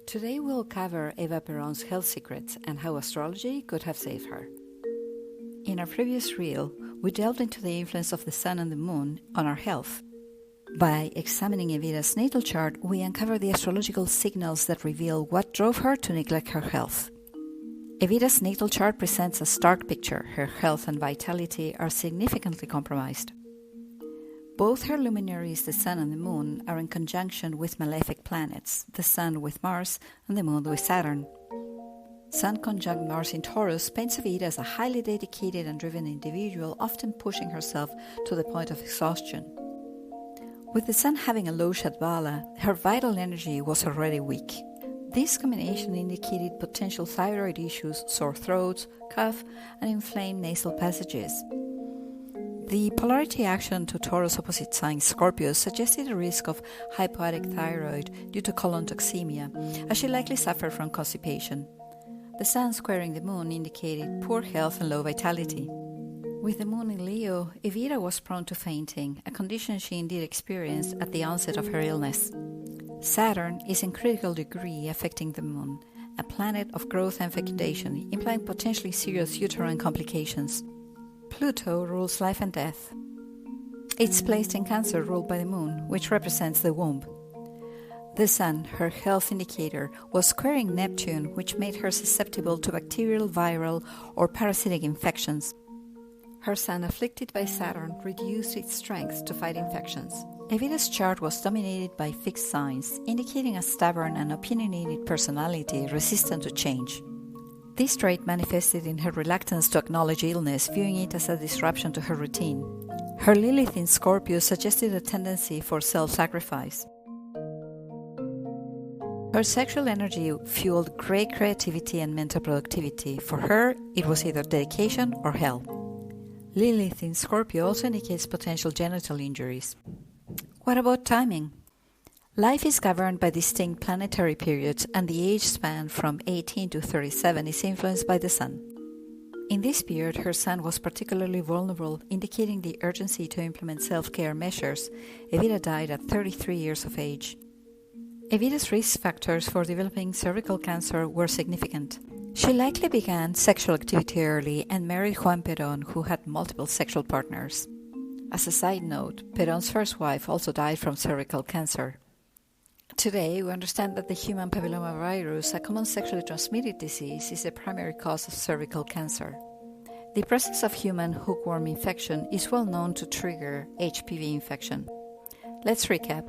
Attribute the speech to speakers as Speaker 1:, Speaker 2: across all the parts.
Speaker 1: Today we'll cover Eva Perón's health secrets and how astrology could have saved her. In our previous reel, we delved into the influence of the sun and the moon on our health. By examining Evita's natal chart, we uncover the astrological signals that reveal what drove her to neglect her health. Evita's natal chart presents a stark picture. Her health and vitality are significantly compromised. Both her luminaries, the sun and the moon, are in conjunction with malefic planets, the sun with Mars and the moon with Saturn. Sun conjunct Mars in Taurus paints Evita as a highly dedicated and driven individual, often pushing herself to the point of exhaustion. With the sun having a low Shad Bala, her vital energy was already weak. This combination indicated potential thyroid issues, sore throats, cough, and inflamed nasal passages. The polarity action to Taurus opposite sign Scorpio suggested a risk of hypoactive thyroid due to colon toxemia, as she likely suffered from constipation. The sun squaring the moon indicated poor health and low vitality. With the moon in Leo, Evita was prone to fainting, a condition she indeed experienced at the onset of her illness. Saturn is in critical degree affecting the moon, a planet of growth and fecundation, implying potentially serious uterine complications. Pluto rules life and death. It's placed in Cancer, ruled by the moon, which represents the womb. The sun, her health indicator, was squaring Neptune, which made her susceptible to bacterial, viral, or parasitic infections. Her sun, afflicted by Saturn, reduced its strength to fight infections. Evita's chart was dominated by fixed signs, indicating a stubborn and opinionated personality resistant to change. This trait manifested in her reluctance to acknowledge illness, viewing it as a disruption to her routine. Her Lilith in Scorpio suggested a tendency for self-sacrifice. Her sexual energy fueled great creativity and mental productivity. For her, it was either dedication or hell. Lilith in Scorpio also indicates potential genital injuries. What about timing? Life is governed by distinct planetary periods, and the age span from 18 to 37 is influenced by the sun. In this period, her sun was particularly vulnerable, indicating the urgency to implement self-care measures. Evita died at 33 years of age. Evita's risk factors for developing cervical cancer were significant. She likely began sexual activity early and married Juan Peron, who had multiple sexual partners. As a side note, Peron's first wife also died from cervical cancer. Today, we understand that the human papillomavirus, a common sexually transmitted disease, is the primary cause of cervical cancer. The presence of human hookworm infection is well known to trigger HPV infection. Let's recap.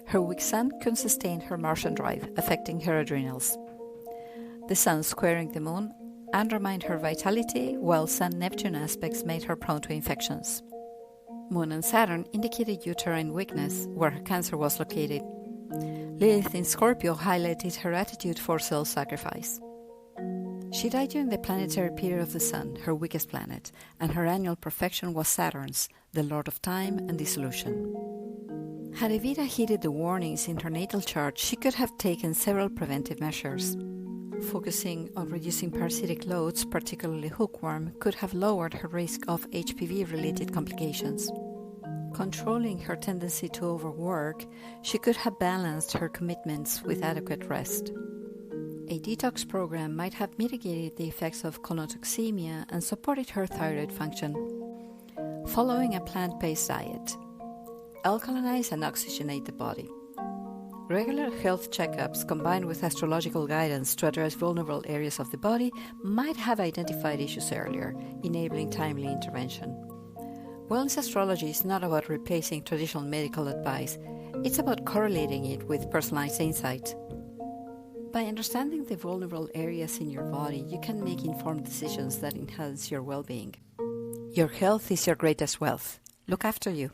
Speaker 1: Her weak sun couldn't sustain her Martian drive, affecting her adrenals. The sun squaring the moon undermined her vitality, while Sun-Neptune aspects made her prone to infections. Moon and Saturn indicated uterine weakness, where her cancer was located. Lilith in Scorpio highlighted her attitude for self-sacrifice. She died during the planetary period of the Sun, her weakest planet, and her annual perfection was Saturn's, the lord of time and dissolution. Had Evita heeded the warnings in her natal chart, she could have taken several preventive measures. Focusing on reducing parasitic loads, particularly hookworm, could have lowered her risk of HPV-related complications. Controlling her tendency to overwork, she could have balanced her commitments with adequate rest. A detox program might have mitigated the effects of colon toxemia and supported her thyroid function. Following a plant-based diet. Alkalinize and oxygenate the body. Regular health checkups combined with astrological guidance to address vulnerable areas of the body might have identified issues earlier, enabling timely intervention. Wellness astrology is not about replacing traditional medical advice, it's about correlating it with personalized insight. By understanding the vulnerable areas in your body, you can make informed decisions that enhance your well-being. Your health is your greatest wealth. Look after you.